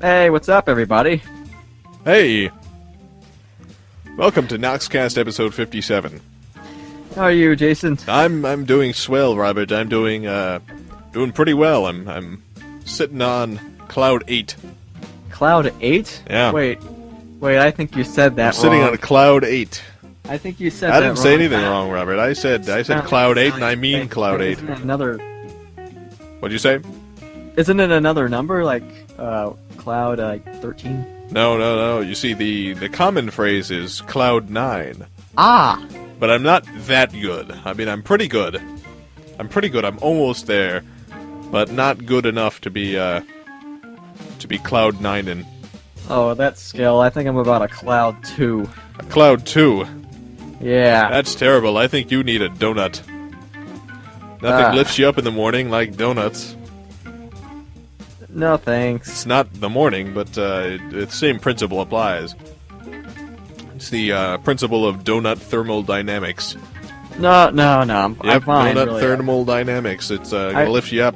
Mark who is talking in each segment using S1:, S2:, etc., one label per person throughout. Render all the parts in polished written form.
S1: Hey, what's up, everybody?
S2: Hey! Welcome to Knoxkast episode 57.
S1: How are you, Jason?
S2: I'm doing swell, Robert. I'm doing pretty well. I'm sitting on cloud 8.
S1: Cloud 8?
S2: Yeah.
S1: Wait, I think you said that
S2: I'm sitting
S1: wrong.
S2: on a cloud 8.
S1: I think you said
S2: I
S1: that
S2: didn't say
S1: wrong.
S2: anything wrong, Robert. I said cloud 8, and I mean cloud 8.
S1: Isn't it another...
S2: What'd you say?
S1: Isn't it another number, like, cloud, 13?
S2: No. You see, the common phrase is cloud 9.
S1: Ah!
S2: But I'm not that good. I mean, I'm pretty good. I'm almost there, but not good enough to be cloud 9-ing.
S1: Oh, that skill. I think I'm about a cloud 2.
S2: A cloud 2?
S1: Yeah.
S2: That's terrible. I think you need a donut. Nothing lifts you up in the morning like donuts.
S1: No, thanks.
S2: It's not the morning, but the same principle applies. It's the principle of donut thermodynamics.
S1: No, I'm fine,
S2: donut
S1: really.
S2: thermodynamics. It's gonna lift you up.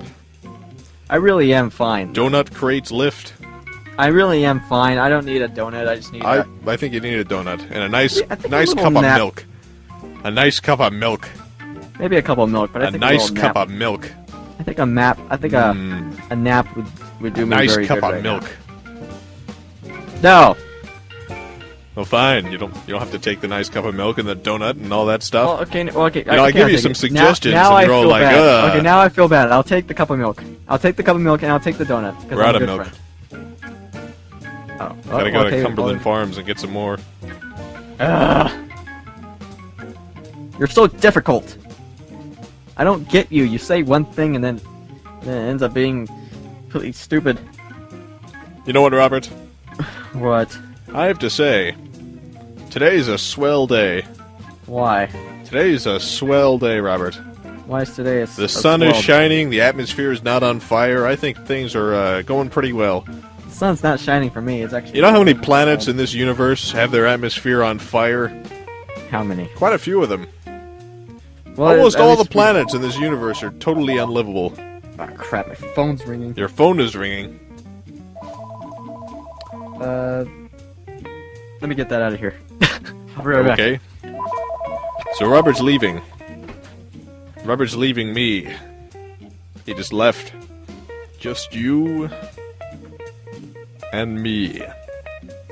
S1: I really am fine.
S2: Donut creates lift.
S1: I really am fine. I don't need a donut. I just need
S2: I think you need a donut and a nice
S1: I think a
S2: nice
S1: little
S2: cup
S1: nap.
S2: of milk. A nice cup of milk.
S1: maybe a couple of milk, but I
S2: A
S1: think
S2: nice
S1: a
S2: cup
S1: nap.
S2: of milk.
S1: I think a nap would do me
S2: Nice
S1: very
S2: cup
S1: good
S2: of
S1: right
S2: milk.
S1: now. No.
S2: Well, fine. You don't have to take the nice cup of milk and the donut and all that stuff.
S1: Well, okay.
S2: I'll give you some suggestions,
S1: Now
S2: and
S1: I
S2: you're all
S1: feel
S2: like,
S1: bad.
S2: ugh.
S1: Okay, now I feel bad. I'll take the cup of milk. I'll take the cup of milk and I'll take the donut. 'Cause
S2: We're
S1: I'm
S2: out
S1: a
S2: of
S1: good
S2: milk.
S1: friend. Oh,
S2: Gotta go
S1: okay,
S2: to Cumberland Farms and get some more.
S1: You're so difficult. I don't get you. You say one thing and then it ends up being completely stupid.
S2: You know what, Robert?
S1: What?
S2: I have to say, today's a swell day.
S1: Why?
S2: Today's a swell day, Robert.
S1: Why is today
S2: The sun is shining, the atmosphere is not on fire. I think things are going pretty well.
S1: The sun's not shining for me. It's actually.
S2: You know how many planets in this universe have their atmosphere on fire?
S1: How many?
S2: Quite a few of them.
S1: Well,
S2: Almost
S1: at
S2: all the
S1: least
S2: planets in this universe are totally unlivable.
S1: Ah, crap! My phone's ringing.
S2: Your phone is ringing.
S1: Let me get that out of here. I'll be right back.
S2: Okay. So Robert's leaving. Robert's leaving me. He just left. Just you and me.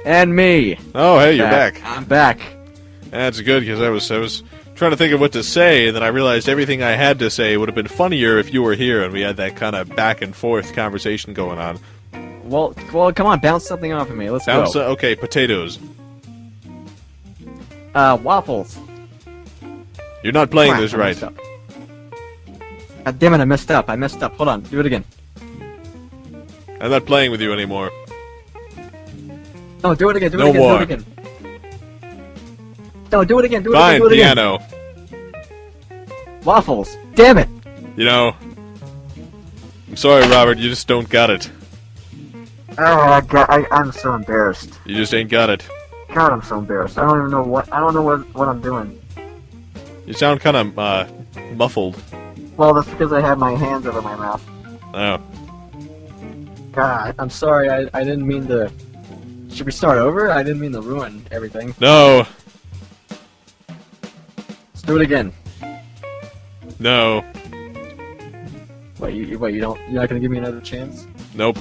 S1: And me.
S2: Oh, hey, you're back.
S1: I'm back.
S2: That's good, because I was trying to think of what to say, and then I realized everything I had to say would have been funnier if you were here and we had that kind of back and forth conversation going on.
S1: Well, come on, bounce something off of me. Let's go.
S2: Okay, potatoes.
S1: Waffles.
S2: You're not playing
S1: Crap,
S2: this
S1: I
S2: right.
S1: messed up. God damn it, I messed up. Hold on, do it again.
S2: I'm not playing with you anymore.
S1: No, do it again,
S2: No more.
S1: do it again. No, do it again, do it
S2: Fine,
S1: again, do it again.
S2: piano.
S1: Waffles. Damn it.
S2: You know, I'm sorry, Robert, you just don't got it.
S1: Oh, God, I'm so embarrassed.
S2: You just ain't got it.
S1: God, I'm so embarrassed. I don't know what I'm doing.
S2: You sound kind of, muffled.
S1: Well, that's because I have my hands over my mouth.
S2: Oh.
S1: God, I'm sorry. I didn't mean to. Should we start over? I didn't mean to ruin everything.
S2: No.
S1: Let's do it again.
S2: No.
S1: You're not gonna give me another chance?
S2: Nope.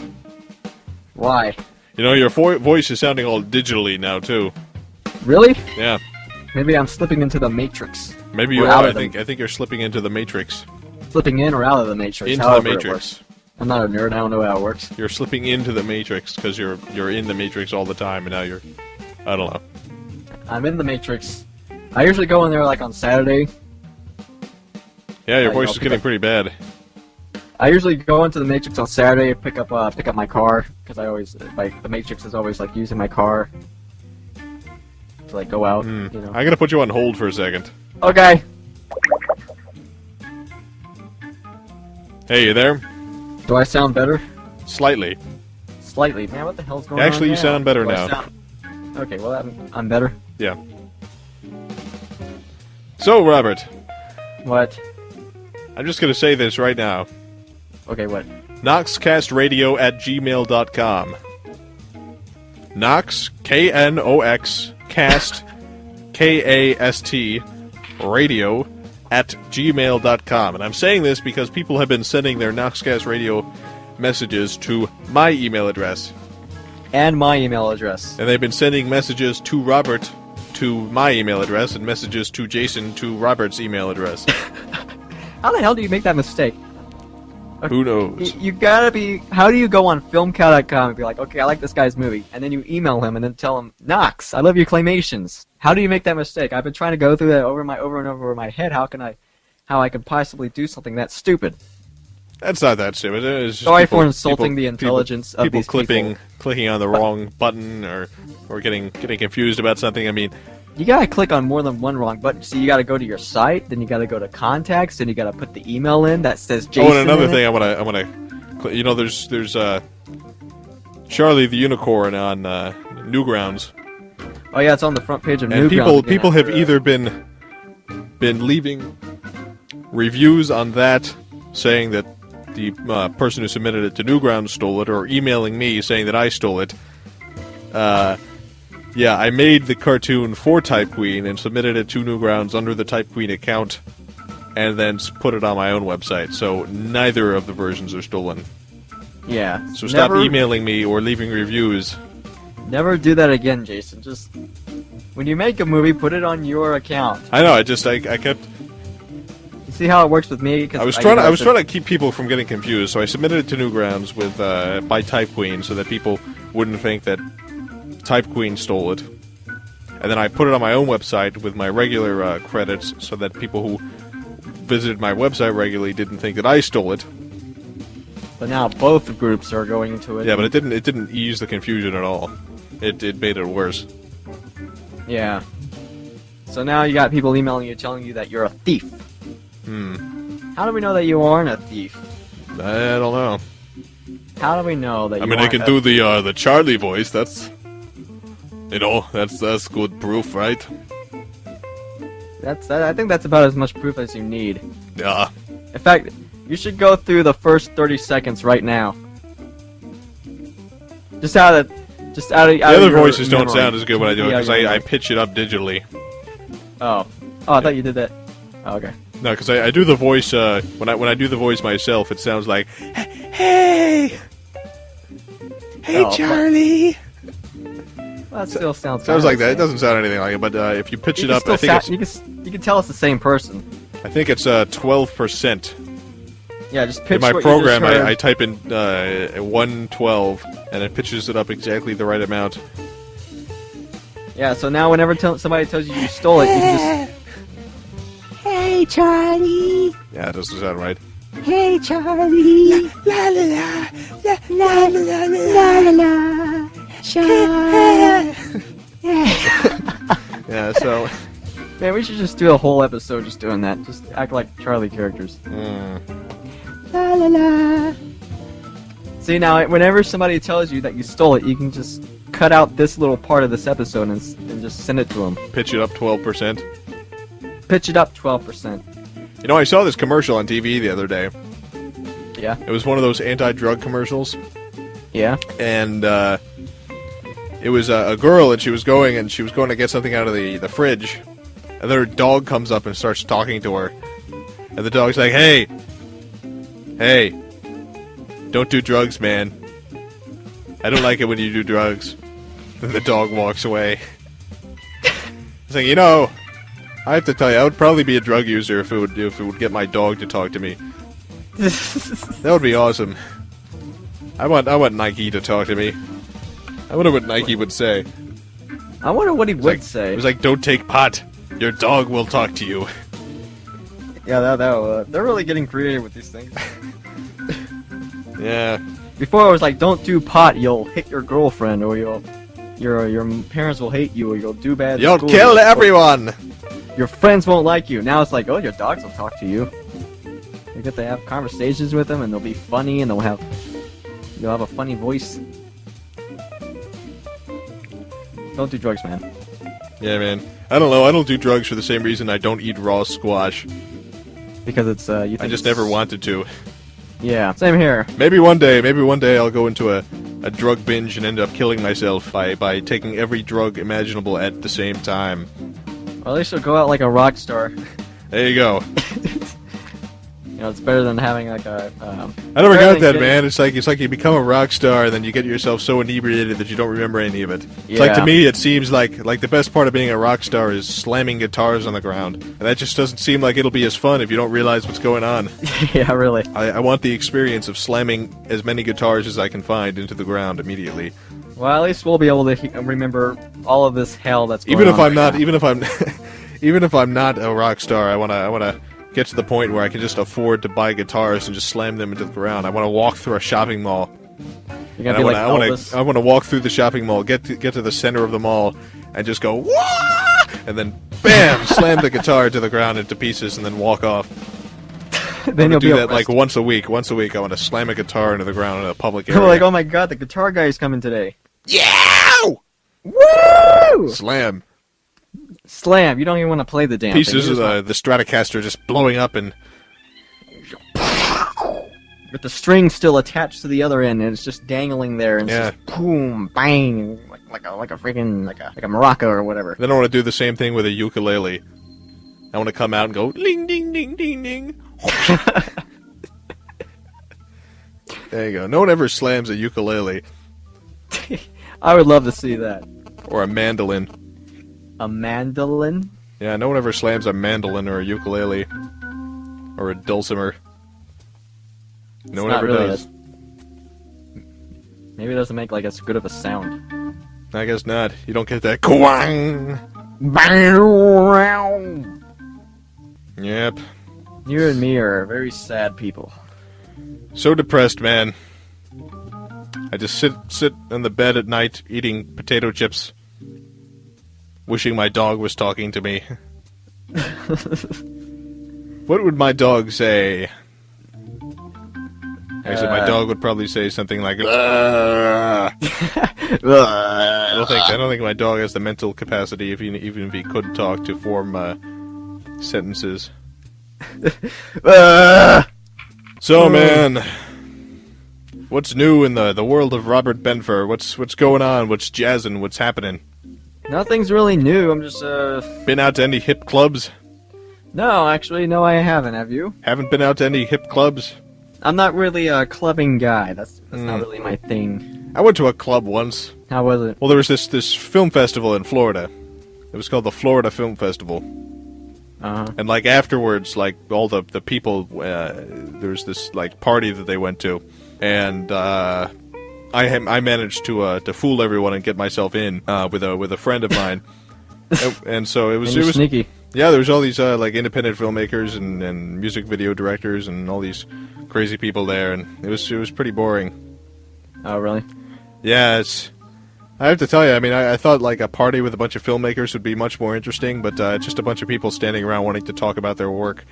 S1: Why?
S2: You know, your voice is sounding all digitally now, too.
S1: Really?
S2: Yeah.
S1: Maybe I'm slipping into the Matrix.
S2: Maybe you
S1: Or
S2: are.
S1: out
S2: I
S1: of
S2: think you're slipping into the Matrix.
S1: Slipping in or out of the Matrix.
S2: Into the
S1: however it
S2: Matrix.
S1: works. I'm not a nerd. I don't know how it works.
S2: You're slipping into the Matrix because you're in the Matrix all the time, and now you're... I don't know.
S1: I'm in the Matrix. I usually go in there like on Saturday.
S2: Yeah, your
S1: you
S2: voice
S1: know,
S2: is getting pretty bad.
S1: I usually go into the Matrix on Saturday, pick up my car, because I always like the Matrix is always like using my car to like go out. You know.
S2: I'm gonna put you on hold for a second.
S1: Okay.
S2: Hey, you there?
S1: Do I sound better?
S2: Slightly.
S1: Slightly. Man, what the hell's going on?
S2: Actually, you
S1: now?
S2: sound better
S1: Do I
S2: now.
S1: sound- Okay, well I'm better.
S2: Yeah. So, Robert,
S1: What?
S2: I'm just gonna say this right now.
S1: Okay, what?
S2: Knoxkastradio@gmail.com. Knox, K-N-O-X, cast, K-A-S-T, radio, at gmail.com. And I'm saying this because people have been sending their Knoxkast radio messages to my email address.
S1: And my email address.
S2: And they've been sending messages to Robert to my email address, and messages to Jason to Robert's email address.
S1: How the hell do you make that mistake?
S2: Who knows?
S1: You gotta be... How do you go on filmcow.com and be like, okay, I like this guy's movie, and then you email him and then tell him, Knox, I love your claymations. How do you make that mistake? I've been trying to go through that over and over in my head. How I could possibly do something that stupid?
S2: That's not that stupid. It's just
S1: Sorry for insulting the intelligence of these
S2: people. Clicking on the wrong button, or getting confused about something. I mean,
S1: you gotta click on more than one wrong button. So you gotta go to your site, then you gotta go to contacts, then you gotta put the email in that says Jason.
S2: Oh, and another thing, I wanna, you know, there's Charlie the Unicorn on Newgrounds.
S1: Oh yeah, it's on the front page of
S2: and
S1: Newgrounds.
S2: People have either been leaving reviews on that saying that the person who submitted it to Newgrounds stole it, or emailing me saying that I stole it. Yeah, I made the cartoon for Type Queen and submitted it to Newgrounds under the Type Queen account, and then put it on my own website. So neither of the versions are stolen.
S1: Yeah.
S2: So stop emailing me or leaving reviews.
S1: Never do that again, Jason. Just when you make a movie, put it on your account.
S2: I know. I kept.
S1: You see how it works with me?
S2: I was trying to keep people from getting confused, so I submitted it to Newgrounds with by Type Queen, so that people wouldn't think that Type Queen stole it. And then I put it on my own website with my regular credits, so that people who visited my website regularly didn't think that I stole it.
S1: But now both groups are going into it.
S2: Yeah, but it didn't ease the confusion at all. It made it worse.
S1: Yeah. So now you got people emailing you telling you that you're a thief. How do we know that you aren't a thief?
S2: I don't know.
S1: How do we know that?
S2: I can do the Charlie voice. That's, you know, that's good proof, right?
S1: I think that's about as much proof as you need.
S2: Yeah.
S1: In fact, you should go through the first 30 seconds right now. Just out of the
S2: other voices don't sound as good when I do it because I pitch it up digitally.
S1: Oh, I thought you did that. Oh, okay.
S2: No, because I do the voice when I do the voice myself, it sounds like, hey, Charlie.
S1: Well, that still sounds
S2: like that. It doesn't sound anything like it, but if you pitch it up, I think
S1: you can tell it's the same person.
S2: I think it's 12%.
S1: Yeah, just pitch
S2: in my
S1: what
S2: program.
S1: You just heard.
S2: I type in 112, and it pitches it up exactly the right amount.
S1: Yeah, so now whenever somebody tells you stole it, you can just. Hey, Charlie.
S2: Yeah, it doesn't sound right.
S1: Hey, Charlie. La la la la la la la la la. Charlie.
S2: Yeah, so.
S1: Man, we should just do a whole episode just doing that. Just act like Charlie characters. La la la. See, now, whenever somebody tells you that you stole it, you can just cut out this little part of this episode and just send it to them.
S2: Pitch it up 12%.
S1: Pitch it up 12%.
S2: You know, I saw this commercial on TV the other day.
S1: Yeah?
S2: It was one of those anti-drug commercials.
S1: Yeah?
S2: And, it was a girl, and she was going to get something out of the fridge. And then her dog comes up and starts talking to her. And the dog's like, hey, don't do drugs, man. I don't like it when you do drugs. Then the dog walks away. It's like, you know, I have to tell you, I would probably be a drug user if it would get my dog to talk to me. That would be awesome. I want Nike to talk to me. I wonder what Nike would say.
S1: I wonder what he would say.
S2: It was like, don't take pot. Your dog will talk to you.
S1: Yeah, they're really getting creative with these things.
S2: Yeah.
S1: Before it was like, don't do pot, you'll hit your girlfriend, or your parents will hate you, or you'll do bad.
S2: You'll kill everyone.
S1: Your friends won't like you. Now it's like, oh, your dogs will talk to you. You get to have conversations with them, and they'll be funny, and you'll have a funny voice. Don't do drugs, man.
S2: Yeah, man. I don't know. I don't do drugs for the same reason I don't eat raw squash.
S1: Because it's
S2: I just never wanted to.
S1: Yeah, same here.
S2: Maybe one day I'll go into a drug binge and end up killing myself by taking every drug imaginable at the same time.
S1: Well, at least you'll go out like a rock star.
S2: There you go.
S1: You know, it's better than having like a.
S2: I never got that, man. It's like you become a rock star, and then you get yourself so inebriated that you don't remember any of it. It's like, to me, it seems like the best part of being a rock star is slamming guitars on the ground, and that just doesn't seem like it'll be as fun if you don't realize what's going on.
S1: Yeah, really.
S2: I want the experience of slamming as many guitars as I can find into the ground immediately.
S1: Well, at least we'll be able to remember all of this hell that's going on.
S2: Even if I'm not a rock star, I wanna get to the point where I can just afford to buy guitars and just slam them into the ground. I want to walk through a shopping mall.
S1: You're gonna be like Elvis.
S2: I want to walk through the shopping mall, get to the center of the mall, and just go wah, and then bam, slam the guitar to the ground into pieces, and then walk off.
S1: Then you'll
S2: do
S1: be
S2: that like once a week. Once a week, I want to slam a guitar into the ground in a public area.
S1: Like, oh my god, the guitar guy is coming today.
S2: Yeah!
S1: Woo!
S2: Slam.
S1: Slam. You don't even want to play the damn
S2: Pieces
S1: thing.
S2: of the Stratocaster just blowing up and...
S1: With the string still attached to the other end, and it's just dangling there, and it's just boom, bang, like a freaking like a maraca or whatever.
S2: Then I want to do the same thing with a ukulele. I want to come out and go ling ding ding ding ding. There you go. No one ever slams a ukulele.
S1: I would love to see that.
S2: Or a mandolin.
S1: A mandolin?
S2: Yeah, no one ever slams a mandolin or a ukulele. Or a dulcimer. No one ever does.
S1: Maybe it doesn't make like as good of a sound.
S2: I guess not. You don't get that kwang. Yep.
S1: You and me are very sad people.
S2: So depressed, man. I just sit on the bed at night eating potato chips, wishing my dog was talking to me. What would my dog say? Actually, my dog would probably say something like, I don't think my dog has the mental capacity, even if he could talk, to form sentences. So, man, what's new in the world of Robert Benfer? What's going on? What's jazzing? What's happening?
S1: Nothing's really new. I'm just
S2: Been out to any hip clubs?
S1: No, actually, no, I haven't. Have you?
S2: Haven't been out to any hip clubs?
S1: I'm not really a clubbing guy. That's not really my thing.
S2: I went to a club once.
S1: How was it?
S2: Well, there was this film festival in Florida. It was called the Florida Film Festival. And like afterwards, like all the people, there was this like party that they went to, and I managed to fool everyone and get myself in with a friend of mine, and so it was
S1: sneaky.
S2: Yeah, there was all these like independent filmmakers and music video directors and all these crazy people there, and it was pretty boring.
S1: Oh, really?
S2: Yeah, I have to tell you, I mean, I thought like a party with a bunch of filmmakers would be much more interesting, but just a bunch of people standing around wanting to talk about their work.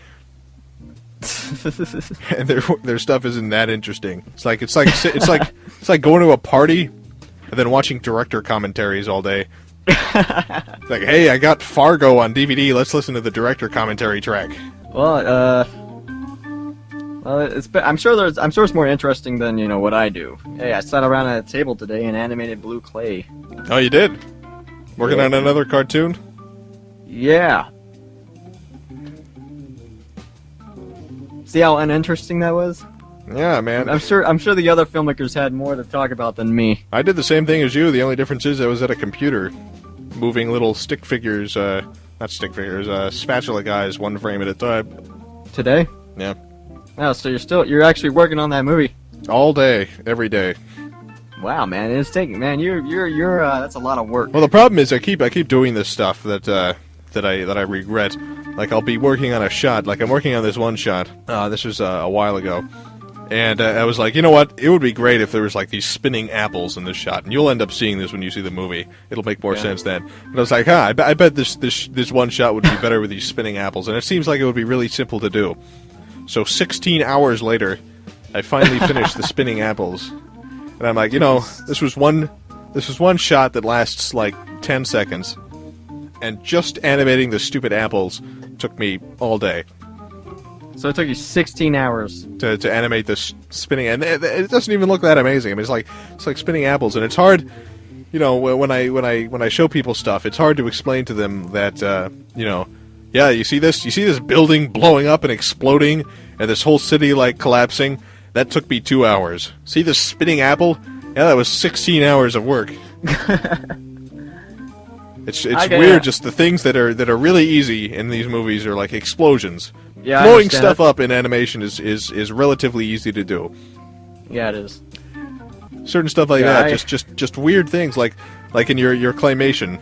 S2: And their stuff isn't that interesting. It's like going to a party and then watching director commentaries all day. It's like, hey, I got Fargo on DVD. Let's listen to the director commentary track.
S1: Well, I'm sure it's more interesting than what I do. Hey, I sat around at a table today and animated blue clay.
S2: Oh, you did? Working on another cartoon?
S1: Yeah. See how uninteresting that was?
S2: Yeah, man.
S1: I'm sure the other filmmakers had more to talk about than me.
S2: I did the same thing as you. The only difference is I was at a computer, moving little stick figures, not stick figures, spatula guys, one frame at a time.
S1: Today?
S2: Yeah.
S1: Oh, so you're actually working on that movie?
S2: All day, every day.
S1: Wow, man, it's taking, man, you're that's a lot of work.
S2: Well, the problem is I keep doing this stuff that I regret. Like I'll be working on a shot, like I'm working on this one shot. This was a while ago. And I was like, you know what? It would be great if there was like these spinning apples in this shot, and you'll end up seeing this when you see the movie. It'll make more sense then. But I was like, I bet this one shot would be better with these spinning apples, and it seems like it would be really simple to do. So 16 hours later, I finally finished the spinning apples, and I'm like, this was one shot that lasts like 10 seconds, and just animating the stupid apples took me all day.
S1: So it took you 16 hours
S2: to animate this spinning, and it doesn't even look that amazing. I mean, it's like spinning apples, and it's hard. You know, when I show people stuff, it's hard to explain to them that yeah, you see this building blowing up and exploding, and this whole city like collapsing. That took me 2 hours. See this spinning apple? Yeah, that was 16 hours of work. It's weird. Just the things that are really easy in these movies are like explosions.
S1: Yeah,
S2: blowing stuff up in animation is relatively easy to do.
S1: Yeah, it is.
S2: Certain stuff like that, just weird things like in your claymation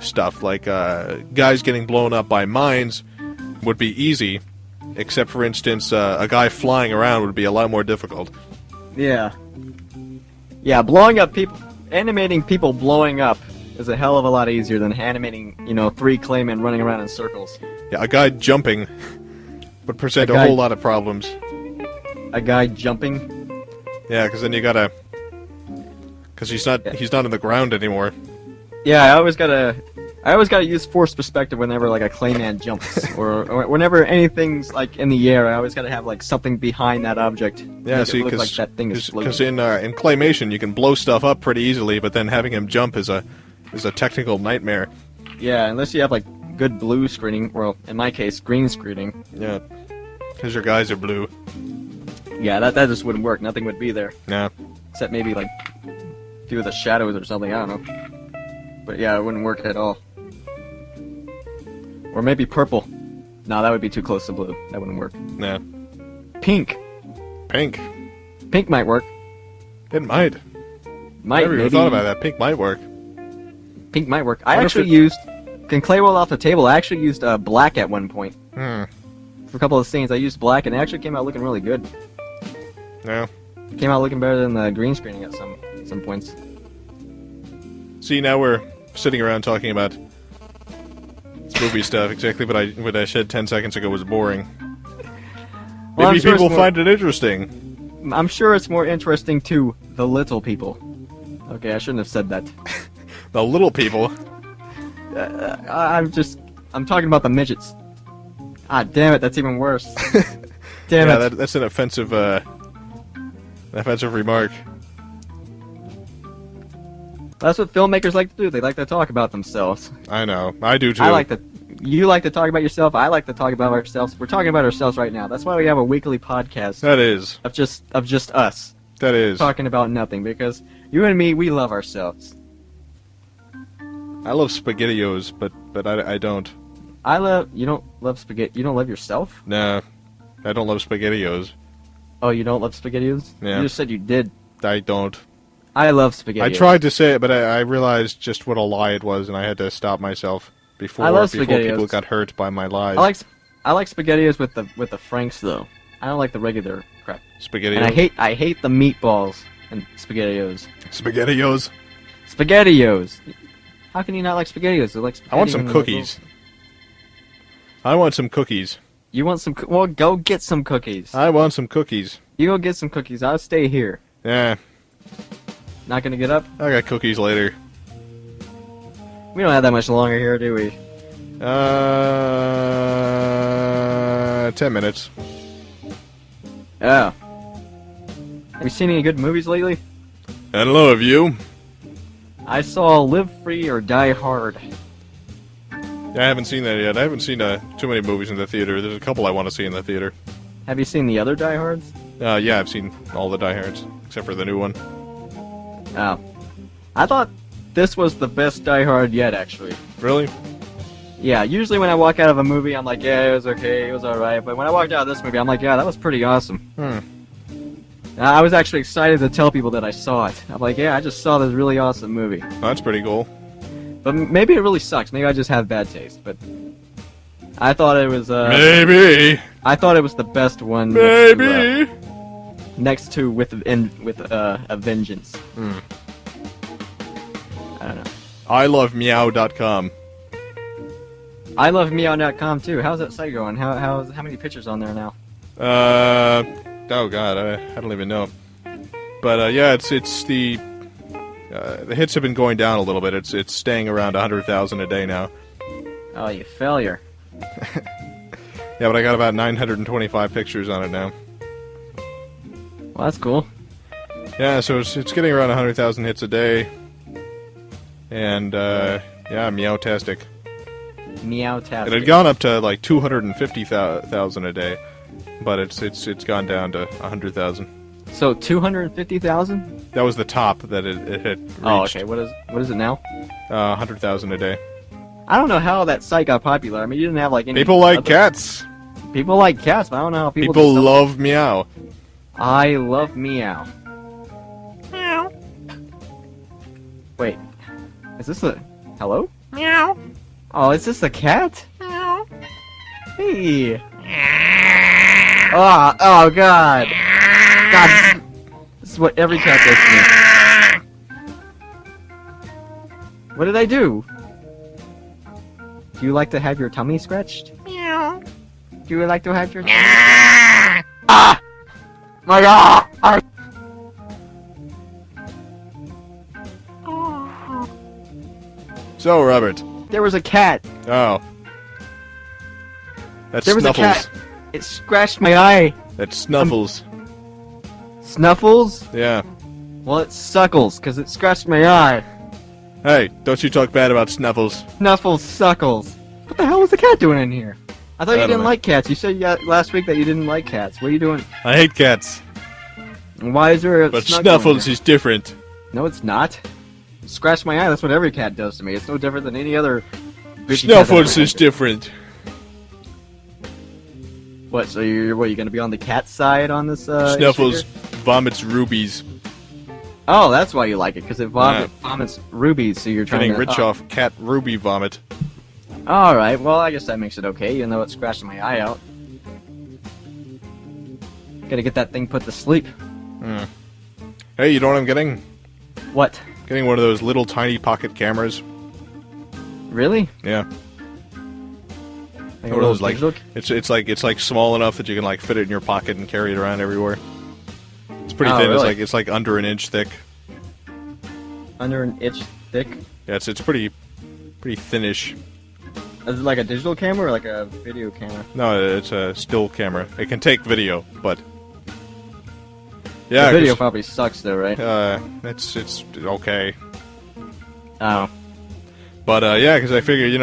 S2: stuff, like guys getting blown up by mines would be easy, except for instance, a guy flying around would be a lot more difficult.
S1: Yeah. Yeah, blowing up people, animating people blowing up is a hell of a lot easier than animating, 3 claymen running around in circles.
S2: Yeah, a guy jumping would present a whole lot of problems.
S1: A guy jumping?
S2: Yeah, because then you gotta... Because he's not in the ground anymore.
S1: Yeah, I always gotta use forced perspective whenever like a clayman jumps, or whenever anything's like in the air. I always gotta have like something behind that object.
S2: Yeah, see, because
S1: like that thing is floating.
S2: in claymation you can blow stuff up pretty easily, but then having him jump is a technical nightmare.
S1: Yeah, unless you have like good blue screening, or in my case, green screening.
S2: Yeah, because your guys are blue.
S1: Yeah, that just wouldn't work. Nothing would be there.
S2: Yeah.
S1: Except maybe like a few of the shadows or something. I don't know. But yeah, it wouldn't work at all. Or maybe purple. No, that would be too close to blue. That wouldn't work.
S2: Yeah.
S1: Pink.
S2: Pink
S1: might work.
S2: It might.
S1: Might.
S2: I never even thought about that. Pink might work.
S1: Pink might work. I actually used... Can clay roll off the table? I actually used black at one point. For a couple of scenes, I used black, and it actually came out looking really good.
S2: Yeah.
S1: It came out looking better than the green screening at some points.
S2: See, now we're sitting around talking about movie stuff. Exactly what I said 10 seconds ago was boring.
S1: Well,
S2: Maybe people find it interesting.
S1: I'm sure it's more interesting to the little people. Okay, I shouldn't have said that.
S2: The little people?
S1: I'm talking about the midgets. Ah, damn it, that's even worse. Damn it.
S2: That's an offensive remark.
S1: That's what filmmakers like to do. They like to talk about themselves.
S2: I know. I do too.
S1: You like to talk about yourself. I like to talk about ourselves. We're talking about ourselves right now. That's why we have a weekly podcast.
S2: That is.
S1: Of just us.
S2: That is.
S1: Talking about nothing, because you and me, we love ourselves.
S2: I love SpaghettiOs, but I don't.
S1: You don't love spaghetti. You don't love yourself?
S2: Nah, I don't love SpaghettiOs.
S1: Oh, you don't love SpaghettiOs?
S2: Yeah.
S1: You just said you did.
S2: I don't.
S1: I love SpaghettiOs.
S2: I tried to say it, but I realized just what a lie it was, and I had to stop myself before people got hurt by my lies.
S1: I like SpaghettiOs with the Franks though. I don't like the regular crap.
S2: SpaghettiOs.
S1: And I hate the meatballs and SpaghettiOs.
S2: SpaghettiOs.
S1: SpaghettiOs. How can you not like SpaghettiOs? They're like spaghetti.
S2: I want some cookies. I want some cookies.
S1: You want some? Well, go get some cookies.
S2: I want some cookies.
S1: You go get some cookies. I'll stay here.
S2: Yeah.
S1: Not gonna get up?
S2: I got cookies later.
S1: We don't have that much longer here, do we?
S2: 10 minutes.
S1: Oh. Have you seen any good movies lately?
S2: I don't know, have you?
S1: I saw Live Free or Die Hard.
S2: Yeah, I haven't seen that yet. I haven't seen too many movies in the theater. There's a couple I want to see in the theater.
S1: Have you seen the other Die Hards?
S2: Yeah, I've seen all the Die Hards, except for the new one.
S1: Oh. I thought this was the best Die Hard yet, actually.
S2: Really?
S1: Yeah, usually when I walk out of a movie, I'm like, yeah, it was okay, it was alright. But when I walked out of this movie, I'm like, yeah, that was pretty awesome. I was actually excited to tell people that I saw it. I'm like, yeah, I just saw this really awesome movie.
S2: Oh, that's pretty cool.
S1: But maybe it really sucks. Maybe I just have bad taste. But I thought it was,
S2: maybe.
S1: I thought it was the best one.
S2: Maybe.
S1: Next to with a Vengeance. I don't know.
S2: ilovemeow.com.
S1: I love Meow.com too. How's that site going? How many pictures on there now?
S2: Oh god, I don't even know. But yeah, it's the hits have been going down a little bit. It's staying around 100,000 a day now.
S1: Oh, you failure.
S2: Yeah, but I got about 925 pictures on it now.
S1: Well, that's cool.
S2: Yeah, so it's getting around 100,000 hits a day. And, yeah, meow-tastic.
S1: Meow-tastic.
S2: It had gone up to, like, 250,000 a day. But it's gone down to 100,000.
S1: So 250,000?
S2: That was the top that it had reached.
S1: Oh, okay. What is it now?
S2: 100,000 a day.
S1: I don't know how that site got popular. I mean, you didn't have like any.
S2: People like cats.
S1: People like cats, but I don't know how people.
S2: People love meow.
S1: I love meow.
S3: Meow.
S1: Wait, is this a hello?
S3: Meow.
S1: Oh, is this a cat?
S3: Meow.
S1: Hey. Oh God. God, this is what every cat does to me. What did I do? Do you like to have your tummy scratched?
S3: Meow.
S1: Do you like to have your tummy scratched? Ah! My God!
S2: So, Robert.
S1: There was a cat.
S2: Oh. That's
S1: There was
S2: Snuffles.
S1: a cat. It scratched my eye.
S2: That's Snuffles.
S1: Snuffles?
S2: Yeah.
S1: Well, it's Suckles, because it scratched my eye.
S2: Hey, don't you talk bad about Snuffles.
S1: Snuffles, Suckles. What the hell was the cat doing in here? I thought you
S2: don't
S1: didn't
S2: know.
S1: like cats. You said last week that you didn't like cats. What are you doing?
S2: I hate cats.
S1: Why is there a
S2: But
S1: Snuggler in
S2: Snuffles
S1: here?
S2: is different.
S1: No, it's not. Scratch my eye. That's what every cat does to me. It's no different than any other. bitchy cat that
S2: Snuffles
S1: ever
S2: is
S1: had.
S2: different.
S1: What? So you're gonna be on the cat side on this?
S2: Snuffles
S1: issue here?
S2: vomits rubies.
S1: Oh, that's why you like it, because it vomits rubies. So you're trying
S2: Getting
S1: to
S2: rich off cat ruby vomit.
S1: All right. Well, I guess that makes it okay, even though it's scratching my eye out. Gotta get that thing put to sleep.
S2: Hmm. Hey, you know what I'm getting?
S1: What?
S2: Getting one of those little tiny pocket cameras.
S1: Really?
S2: Yeah.
S1: Like
S2: One of those, like,
S1: digital-
S2: it's like small enough that you can like fit it in your pocket and carry it around everywhere. It's pretty
S1: Oh,
S2: thin.
S1: really?
S2: It's like under an inch thick.
S1: under an inch thick.
S2: Yeah, it's pretty thinnish.
S1: Is it like a digital camera or like a video camera?
S2: No, it's a still camera. It can take video, but yeah,
S1: the video
S2: 'cause,
S1: probably sucks though, right?
S2: it's okay.
S1: Oh.
S2: But yeah, because I figure you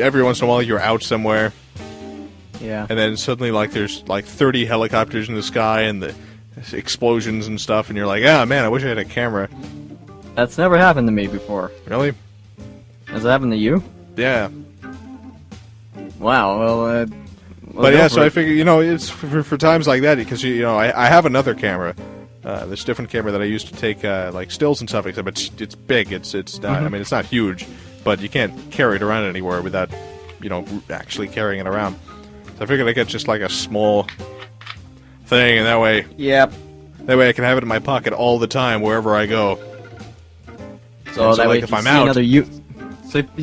S2: every once in a while you're out somewhere,
S1: Yeah.
S2: and then suddenly like there's like 30 helicopters in the sky and the explosions and stuff, and you're like, ah man, I wish I had a camera.
S1: That's never happened to me before.
S2: Really?
S1: Has it happened to you?
S2: Yeah.
S1: Wow. Well,
S2: But
S1: go
S2: yeah,
S1: for
S2: so
S1: it.
S2: I figure, it's for times like that, because, I have another camera, this different camera that I use to take, like, stills and stuff, except it's big, it's not, I mean, it's not huge, but you can't carry it around anywhere without, actually carrying it around. So I figured I'd get just, like, a small thing, and that way
S1: Yep.
S2: I can have it in my pocket all the time, wherever I go.
S1: So
S2: And
S1: that way,
S2: like,
S1: if
S2: if
S1: you
S2: I'm
S1: see
S2: out...
S1: another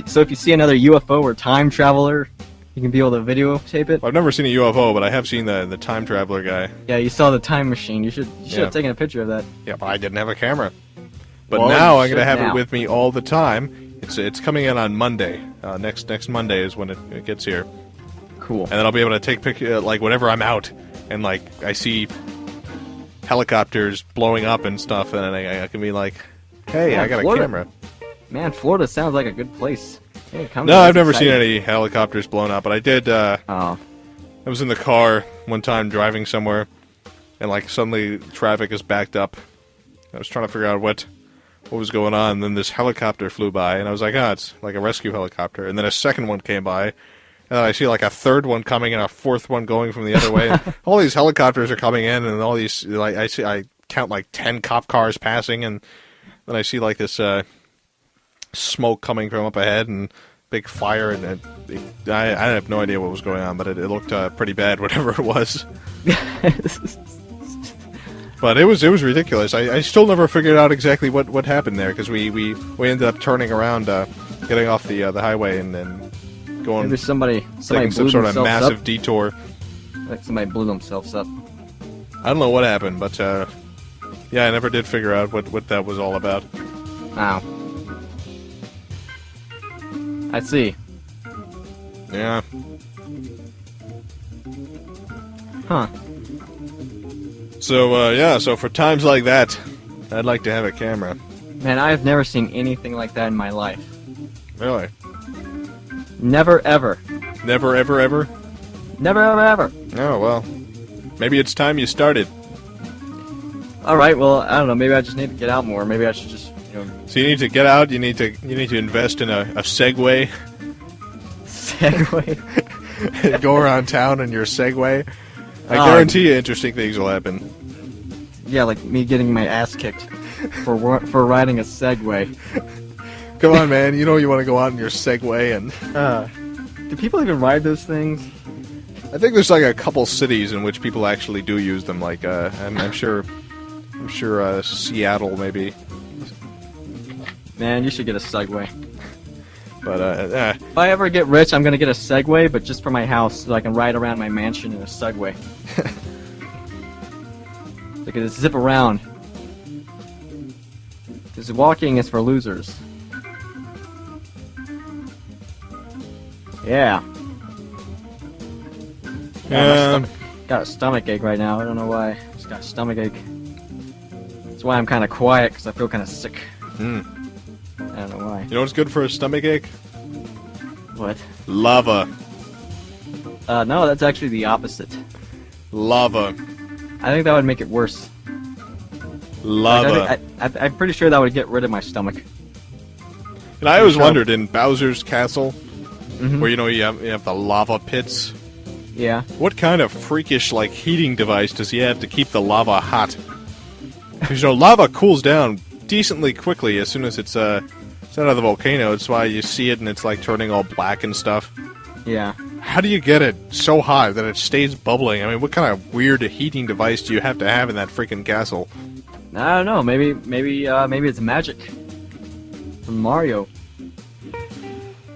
S1: so if you see another UFO or time traveler, you can be able to videotape it.
S2: I've never seen a UFO, but I have seen the time traveler guy.
S1: Yeah, you saw the time machine. You should
S2: Yeah.
S1: have taken a picture of that.
S2: Yeah, but I didn't have a camera. But
S1: Well,
S2: now
S1: you
S2: I'm going to
S1: should
S2: have
S1: now.
S2: it with me all the time. It's coming in on Monday. Next Monday is when it gets here.
S1: Cool.
S2: And then I'll be able to take pictures, like, whenever I'm out, and, like, I see helicopters blowing up and stuff, and I can be like, hey,
S1: Yeah,
S2: I got
S1: Florida-
S2: a camera.
S1: Man, Florida sounds like a good place. Hey, come
S2: No,
S1: here,
S2: I've
S1: it's
S2: never seen
S1: exciting.
S2: any helicopters blown up, but I did,
S1: Oh.
S2: I was in the car one time driving somewhere, and, like, suddenly traffic is backed up. I was trying to figure out what was going on, and then this helicopter flew by, and I was like, it's like a rescue helicopter. And then a second one came by, and then I see, like, a third one coming and a fourth one going from the other way. And all these helicopters are coming in, and all these, like, I count, like, 10 cop cars passing, and then I see, like, this, smoke coming from up ahead, and big fire, and I have no idea what was going on, but it looked pretty bad, whatever it was. But it was ridiculous. I still never figured out exactly what happened there, because we ended up turning around, getting off the highway, and then going
S1: Maybe somebody
S2: taking some
S1: blew
S2: sort of
S1: themselves
S2: massive
S1: up.
S2: detour.
S1: Like somebody blew themselves up.
S2: I don't know what happened, but yeah, I never did figure out what that was all about.
S1: Wow. I see.
S2: Yeah.
S1: Huh.
S2: So, yeah, so for times like that, I'd like to have a camera.
S1: Man, I've never seen anything like that in my life.
S2: Really?
S1: Never, ever.
S2: Never, ever, ever?
S1: Never, ever, ever.
S2: Oh, well. Maybe it's time you started.
S1: Alright, well, I don't know, maybe I just need to get out more. Maybe I should just,
S2: So you need to get out, you need to invest in a Segway.
S1: Segway.
S2: Go around town in your Segway. I guarantee you interesting things will happen.
S1: Yeah, like me getting my ass kicked for riding a Segway.
S2: Come on, man. You know you want to go out in your Segway and...
S1: Do people even ride those things?
S2: I think there's like a couple cities in which people actually do use them. Like, I'm sure Seattle maybe.
S1: Man, you should get a Segway.
S2: But
S1: if I ever get rich, I'm gonna get a Segway, but just for my house, so I can ride around my mansion in a Segway. Look at this, zip around. Because walking is for losers. Yeah. Got a stomach ache right now. I don't know why. Just got a stomach ache. That's why I'm kind of quiet, because I feel kind of sick.
S2: Hmm.
S1: I don't know why.
S2: You know what's good for a stomach ache?
S1: What?
S2: Lava.
S1: No, that's actually the opposite.
S2: Lava.
S1: I think that would make it worse.
S2: Lava.
S1: Like, I'm pretty sure that would get rid of my stomach.
S2: And I always wondered, in Bowser's Castle,
S1: Mm-hmm.
S2: where, you have the lava pits,
S1: Yeah.
S2: what kind of freakish, like, heating device does he have to keep the lava hot? Because, lava cools down decently quickly as soon as it's out of the volcano. It's why you see it and it's, like, turning all black and stuff.
S1: Yeah.
S2: How do you get it so hot that it stays bubbling? I mean, what kind of weird heating device do you have to have in that freaking castle?
S1: I don't know. Maybe it's magic from Mario.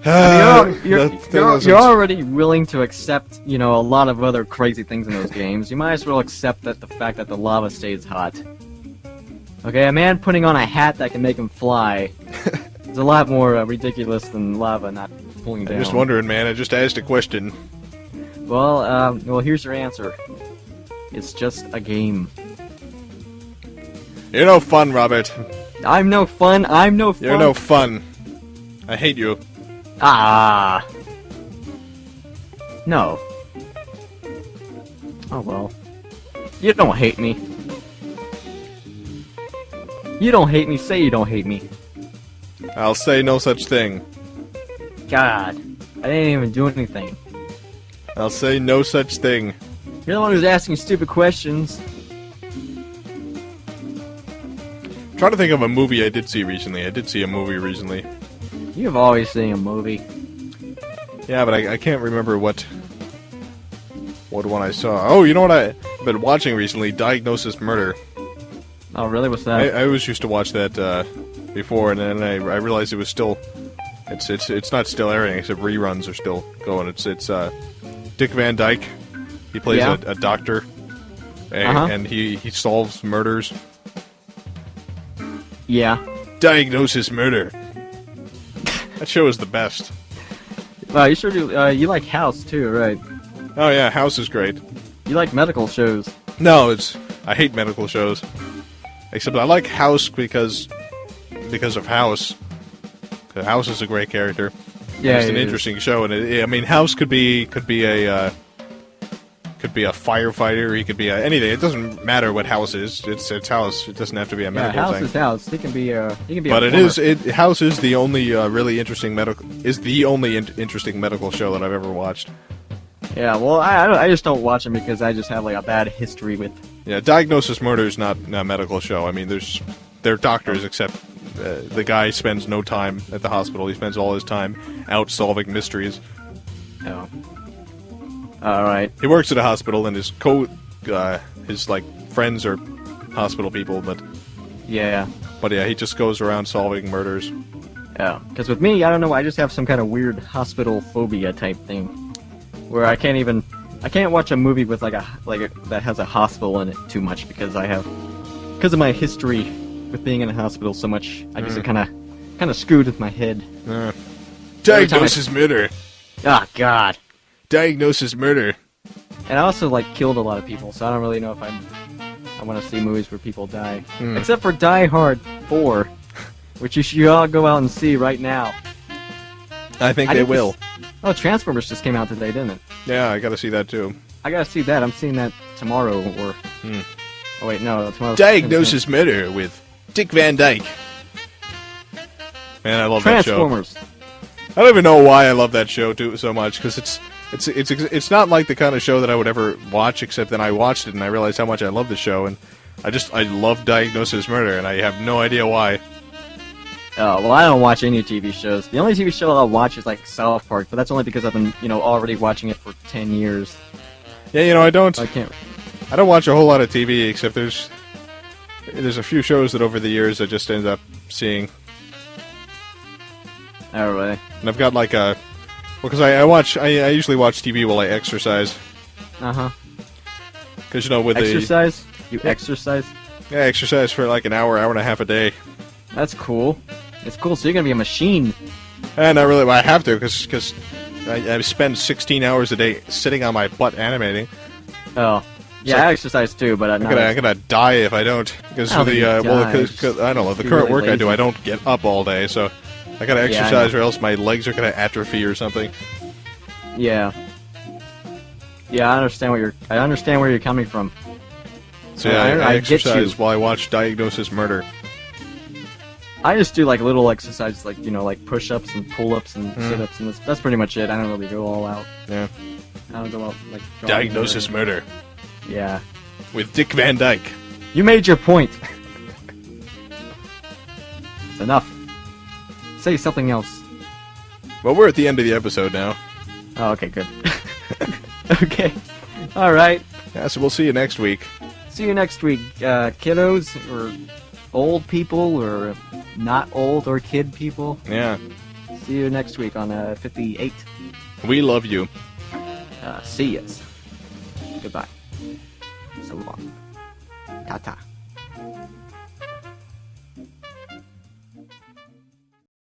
S1: You're already willing to accept, a lot of other crazy things in those games. You might as well accept the fact that the lava stays hot. Okay, a man putting on a hat that can make him fly is a lot more ridiculous than lava not pulling down.
S2: I'm just wondering, man. I just asked a question.
S1: Well, here's your answer. It's just a game.
S2: You're no fun, Robert.
S1: I'm no fun.
S2: You're no fun. I hate you.
S1: Ah. No. Oh well. You don't hate me. You don't hate me. Say you don't hate me.
S2: I'll say no such thing.
S1: God. I didn't even do anything.
S2: I'll say no such thing.
S1: You're the one who's asking stupid questions.
S2: I'm trying to think of a movie I did see recently. I did see a movie recently.
S1: You've always seen a movie.
S2: Yeah, but I can't remember what one I saw. Oh, you know what I've been watching recently? Diagnosis Murder.
S1: Oh, really? What's that?
S2: I always used to watch that before, and then I realized it was still... It's not still airing, except reruns are still going. It's Dick Van Dyke. He plays a doctor, and he solves murders.
S1: Yeah.
S2: Diagnosis Murder. That show is the best.
S1: Wow, you sure do. You like House too, right?
S2: Oh yeah, House is great.
S1: You like medical shows.
S2: No, I hate medical shows. Except I like House because of House. 'Cause House is a great character.
S1: Yeah,
S2: it's an interesting show, and House could be a firefighter. He could be anything. It doesn't matter what House is. It's House. It doesn't have to be a medical
S1: House
S2: thing.
S1: is House. He can be
S2: But
S1: a
S2: House is the only really interesting interesting medical show that I've ever watched.
S1: Yeah, well, I just don't watch them because I just have like a bad history with.
S2: Yeah, Diagnosis Murder is not a medical show. I mean, they're doctors, except the guy spends no time at the hospital. He spends all his time out solving mysteries.
S1: Oh. All right.
S2: He works at a hospital, and his friends are hospital people, but
S1: yeah,
S2: he just goes around solving murders.
S1: Yeah, because with me, I don't know, I just have some kind of weird hospital phobia type thing, where I can't watch a movie with that has a hospital in it too much because of my history with being in a hospital so much. I guess it kind of screwed with my head.
S2: Diagnosis Murder.
S1: Oh God.
S2: Diagnosis Murder.
S1: And I also like killed a lot of people, so I don't really know if I want to see movies where people die. Except for Die Hard 4, which you should all go out and see right now.
S2: I think they will.
S1: Oh, Transformers just came out today, didn't it?
S2: Yeah, I gotta see that too.
S1: I gotta see that. I'm seeing that tomorrow, or... Oh wait, no, tomorrow.
S2: Diagnosis Murder with Dick Van Dyke. Man, I love that show.
S1: Transformers.
S2: I don't even know why I love that show too so much, because it's not like the kind of show that I would ever watch, except then I watched it and I realized how much I love the show, and I love Diagnosis Murder, and I have no idea why.
S1: Oh, well, I don't watch any TV shows. The only TV show I'll watch is, like, South Park, but that's only because I've been, already watching it for 10 years.
S2: Yeah, I don't watch a whole lot of TV, except there's a few shows that over the years I just ended up seeing.
S1: Oh, really?
S2: And I've got, like, because I usually watch TV while I exercise.
S1: Uh-huh.
S2: Because, with
S1: exercise? You exercise?
S2: Yeah, I exercise for, like, an hour and a half a day.
S1: That's cool. It's cool, so you're gonna be a machine.
S2: Not really, but I have to, because I spend 16 hours a day sitting on my butt animating.
S1: Oh. Yeah, so I exercise too, but
S2: I'm gonna die if I don't. Because I don't know, the current work lazy. I do, I don't get up all day, so I gotta exercise or else my legs are gonna atrophy or something.
S1: Yeah. Yeah, I understand where you're coming from.
S2: So yeah, I exercise while I watch Diagnosis Murder.
S1: I just do, like, little exercises, like, like push-ups and pull-ups and sit-ups, and that's pretty much it. I don't really go all out.
S2: Yeah.
S1: I don't go out, like...
S2: Diagnosis Murder.
S1: Yeah.
S2: With Dick Van Dyke.
S1: You made your point. It's enough. Say something else.
S2: Well, we're at the end of the episode now.
S1: Oh, okay, good. Okay. Alright.
S2: Yeah, so we'll see you next week.
S1: See you next week, kiddos, or old people, or not old or kid people.
S2: Yeah.
S1: See you next week on 58.
S2: We love you.
S1: See yas. Goodbye. So long. Ta-ta.